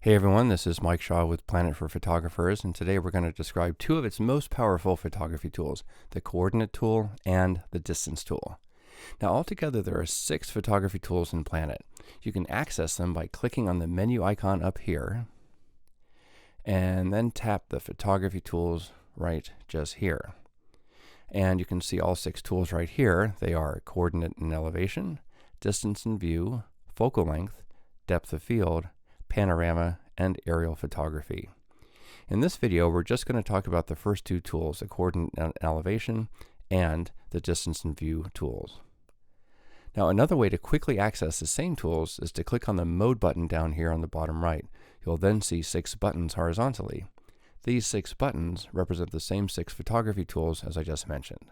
Hey everyone, this is Mike Shaw with Planit for Photographers, and today we're going to describe two of its most powerful photography tools, the coordinate tool and the distance tool. Now altogether there are 6 photography tools in Planit. You can access them by clicking on the menu icon up here, and then tap the photography tools right just here. And you can see all 6 tools right here. They are coordinate and elevation, distance and view, focal length, depth of field, panorama, and aerial photography. In this video, we're just going to talk about the first 2 tools, the coordinate and elevation and the distance and view tools. Now, another way to quickly access the same tools is to click on the mode button down here on the bottom right. You'll then see 6 buttons horizontally. These 6 buttons represent the same 6 photography tools as I just mentioned.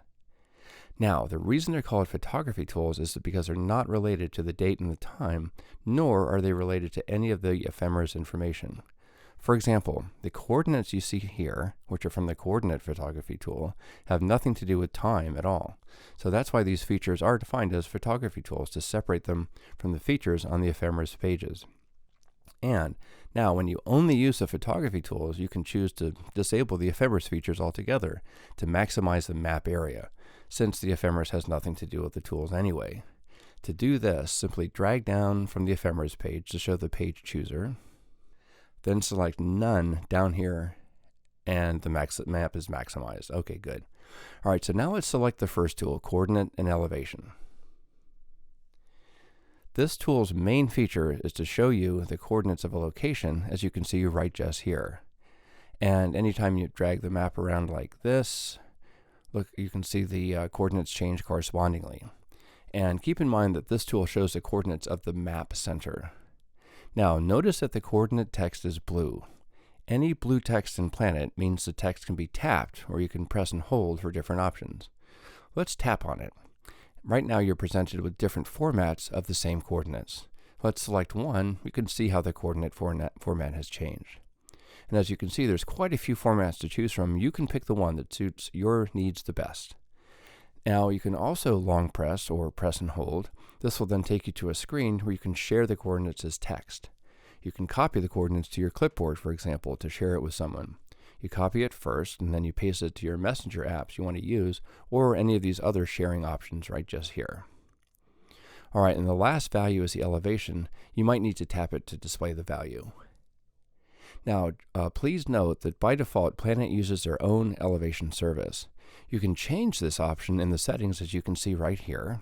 Now, the reason they're called photography tools is because they're not related to the date and the time, nor are they related to any of the ephemeris information. For example, the coordinates you see here, which are from the coordinate photography tool, have nothing to do with time at all. So that's why these features are defined as photography tools, to separate them from the features on the ephemeris pages. And now, when you only use the photography tools, you can choose to disable the ephemeris features altogether to maximize the map area, since the ephemeris has nothing to do with the tools anyway. To do this, simply drag down from the ephemeris page to show the page chooser, then select None down here, and the map is maximized. Okay, good. All right, so now let's select the first tool, coordinate and elevation. This tool's main feature is to show you the coordinates of a location, as you can see right just here. And anytime you drag the map around like this, look, you can see the coordinates change correspondingly. And keep in mind that this tool shows the coordinates of the map center. Now, notice that the coordinate text is blue. Any blue text in Planit means the text can be tapped, or you can press and hold for different options. Let's tap on it. Right now you're presented with different formats of the same coordinates. Let's select one. You can see how the coordinate format has changed. And as you can see, there's quite a few formats to choose from. You can pick the one that suits your needs the best. Now you can also long press or press and hold. This will then take you to a screen where you can share the coordinates as text. You can copy the coordinates to your clipboard, for example, to share it with someone. You copy it first, and then you paste it to your messenger apps you want to use, or any of these other sharing options right just here. All right, and the last value is the elevation. You might need to tap it to display the value. Now, please note that by default, Planit uses their own elevation service. You can change this option in the settings, as you can see right here.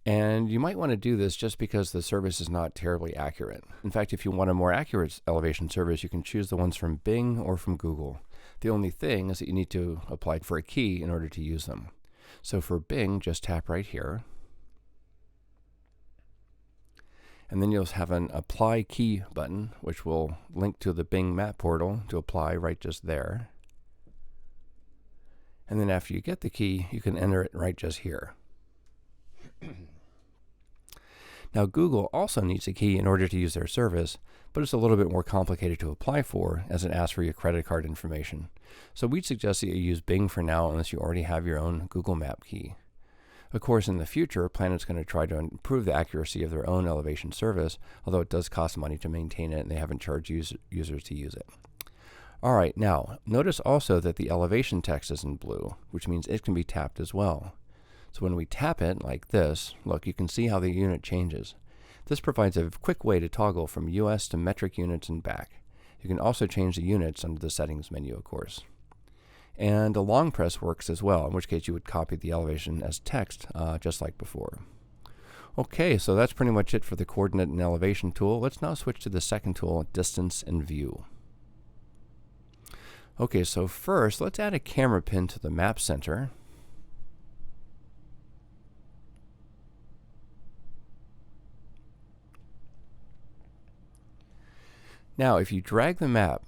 And you might want to do this just because the service is not terribly accurate. In fact, if you want a more accurate elevation service, you can choose the ones from Bing or from Google. The only thing is that you need to apply for a key in order to use them. So for Bing, just tap right here. And then you'll have an Apply Key button, which will link to the Bing map portal to apply right just there. And then after you get the key, you can enter it right just here. Now, Google also needs a key in order to use their service, but it's a little bit more complicated to apply for, as it asks for your credit card information. So we'd suggest that you use Bing for now, unless you already have your own Google Map key. Of course, in the future, Planit's going to try to improve the accuracy of their own elevation service, although it does cost money to maintain it, and they haven't charged users to use it. All right, now, notice also that the elevation text is in blue, which means it can be tapped as well. So when we tap it like this, look, you can see how the unit changes. This provides a quick way to toggle from US to metric units and back. You can also change the units under the settings menu, of course. And a long press works as well, in which case you would copy the elevation as text, just like before. Okay, so that's pretty much it for the coordinate and elevation tool. Let's now switch to the second tool, distance and view. Okay, so first, let's add a camera pin to the map center. Now, if you drag the map,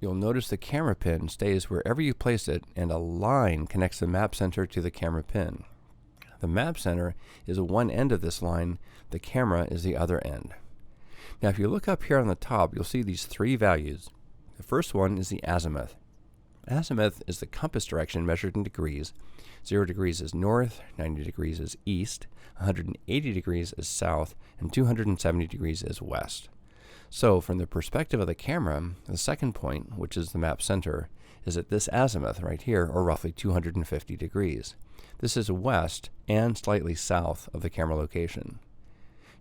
you'll notice the camera pin stays wherever you place it, and a line connects the map center to the camera pin. The map center is one end of this line, the camera is the other end. Now, if you look up here on the top, you'll see these 3 values. The first one is the azimuth. Azimuth is the compass direction measured in degrees. 0 degrees is north, 90 degrees is east, 180 degrees is south, and 270 degrees is west. So from the perspective of the camera, the second point, which is the map center, is at this azimuth right here, or roughly 250 degrees. This is west and slightly south of the camera location.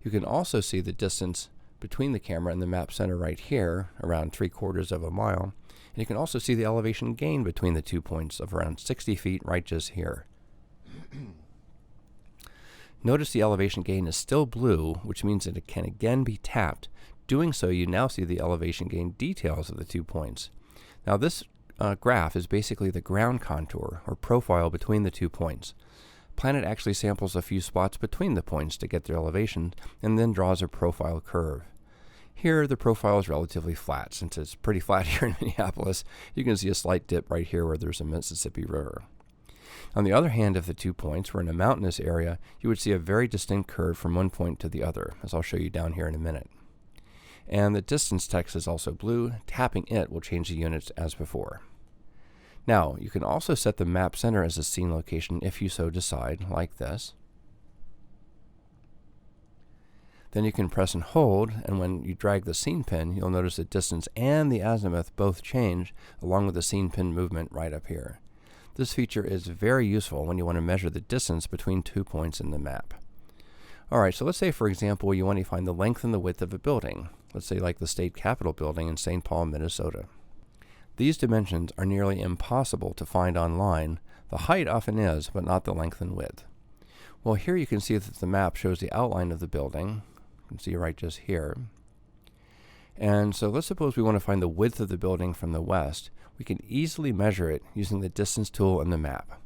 You can also see the distance between the camera and the map center right here, around 3/4 of a mile. And you can also see the elevation gain between the 2 points of around 60 feet right just here. Notice the elevation gain is still blue, which means that it can again be tapped. Doing so, you now see the elevation gain details of the 2 points. Now this graph is basically the ground contour, or profile, between the 2 points. Planit actually samples a few spots between the points to get their elevation, and then draws a profile curve. Here, the profile is relatively flat. Since it's pretty flat here in Minneapolis, you can see a slight dip right here where there's a Mississippi River. On the other hand, if the 2 points were in a mountainous area, you would see a very distinct curve from one point to the other, as I'll show you down here in a minute. And the distance text is also blue. Tapping it will change the units as before. Now, you can also set the map center as a scene location if you so decide, like this. Then you can press and hold, and when you drag the scene pin, you'll notice the distance and the azimuth both change, along with the scene pin movement right up here. This feature is very useful when you want to measure the distance between 2 points in the map. Alright, so let's say, for example, you want to find the length and the width of a building. Let's say like the State Capitol building in St. Paul, Minnesota. These dimensions are nearly impossible to find online. The height often is, but not the length and width. Well, here you can see that the map shows the outline of the building. You can see right just here. And so let's suppose we want to find the width of the building from the west. We can easily measure it using the distance tool in the map.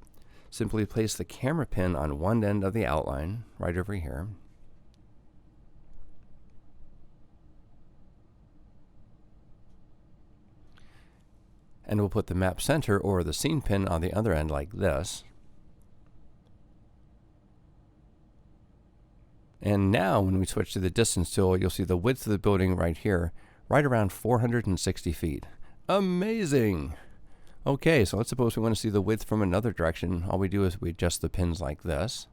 Simply place the camera pin on one end of the outline, right over here. And we'll put the map center or the scene pin on the other end like this. And now when we switch to the distance tool, you'll see the width of the building right here, right around 460 feet. Amazing! Okay, so let's suppose we want to see the width from another direction. All we do is we adjust the pins like this.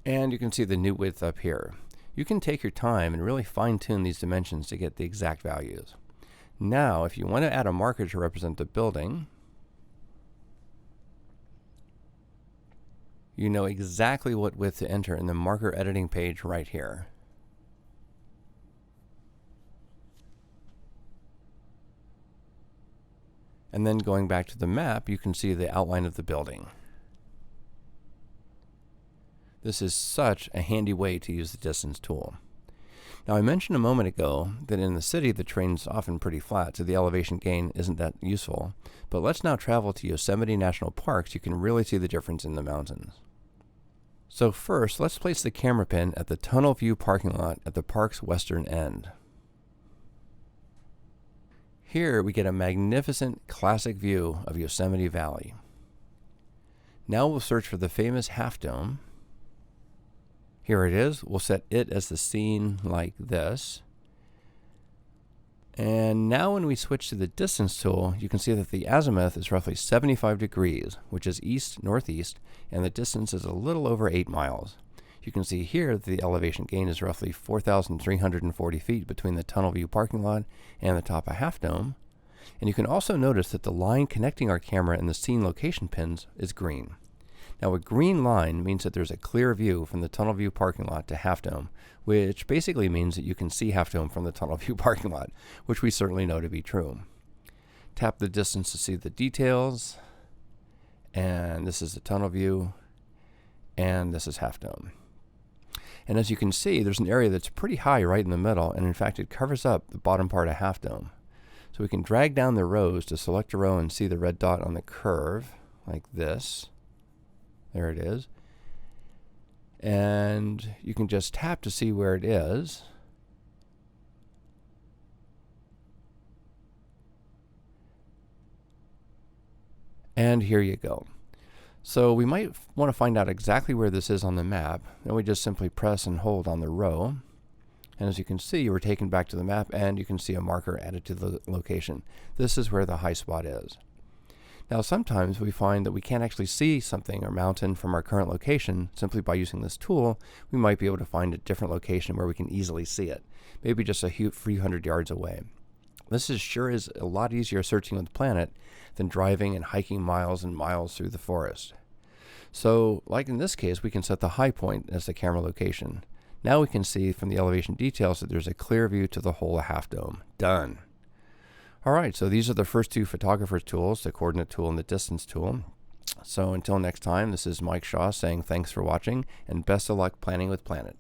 And you can see the new width up here. You can take your time and really fine-tune these dimensions to get the exact values. Now, if you want to add a marker to represent the building, you know exactly what width to enter in the marker editing page right here. And then going back to the map, you can see the outline of the building. This is such a handy way to use the distance tool. Now, I mentioned a moment ago that in the city the terrain's often pretty flat, so the elevation gain isn't that useful. But let's now travel to Yosemite National Park so you can really see the difference in the mountains. So first, let's place the camera pin at the tunnel view parking lot at the park's western end. Here we get a magnificent classic view of Yosemite Valley. Now we'll search for the famous Half Dome. Here it is. We'll set it as the scene like this. And now when we switch to the distance tool, you can see that the azimuth is roughly 75 degrees, which is east-northeast, and the distance is a little over 8 miles. You can see here that the elevation gain is roughly 4,340 feet between the tunnel view parking lot and the top of Half Dome. And you can also notice that the line connecting our camera and the scene location pins is green. Now, a green line means that there's a clear view from the tunnel view parking lot to Half Dome, which basically means that you can see Half Dome from the tunnel view parking lot, which we certainly know to be true. Tap the distance to see the details, and this is the tunnel view, and this is Half Dome. And as you can see, there's an area that's pretty high right in the middle, and in fact it covers up the bottom part of Half Dome. So we can drag down the rows to select a row and see the red dot on the curve, like this. There it is. And you can just tap to see where it is. And here you go. So we might want to find out exactly where this is on the map. Then we just simply press and hold on the row. And as you can see, we're taken back to the map and you can see a marker added to the location. This is where the high spot is. Now sometimes we find that we can't actually see something or mountain from our current location. Simply by using this tool, we might be able to find a different location where we can easily see it, maybe just a few hundred yards away. This sure is a lot easier searching with Planit than driving and hiking miles and miles through the forest. So like in this case, we can set the high point as the camera location. Now we can see from the elevation details that there's a clear view to the whole half dome. Done. Alright, so these are the first two photographer's tools, the coordinate tool and the distance tool. So until next time, this is Mike Shaw saying thanks for watching and best of luck planning with Planit.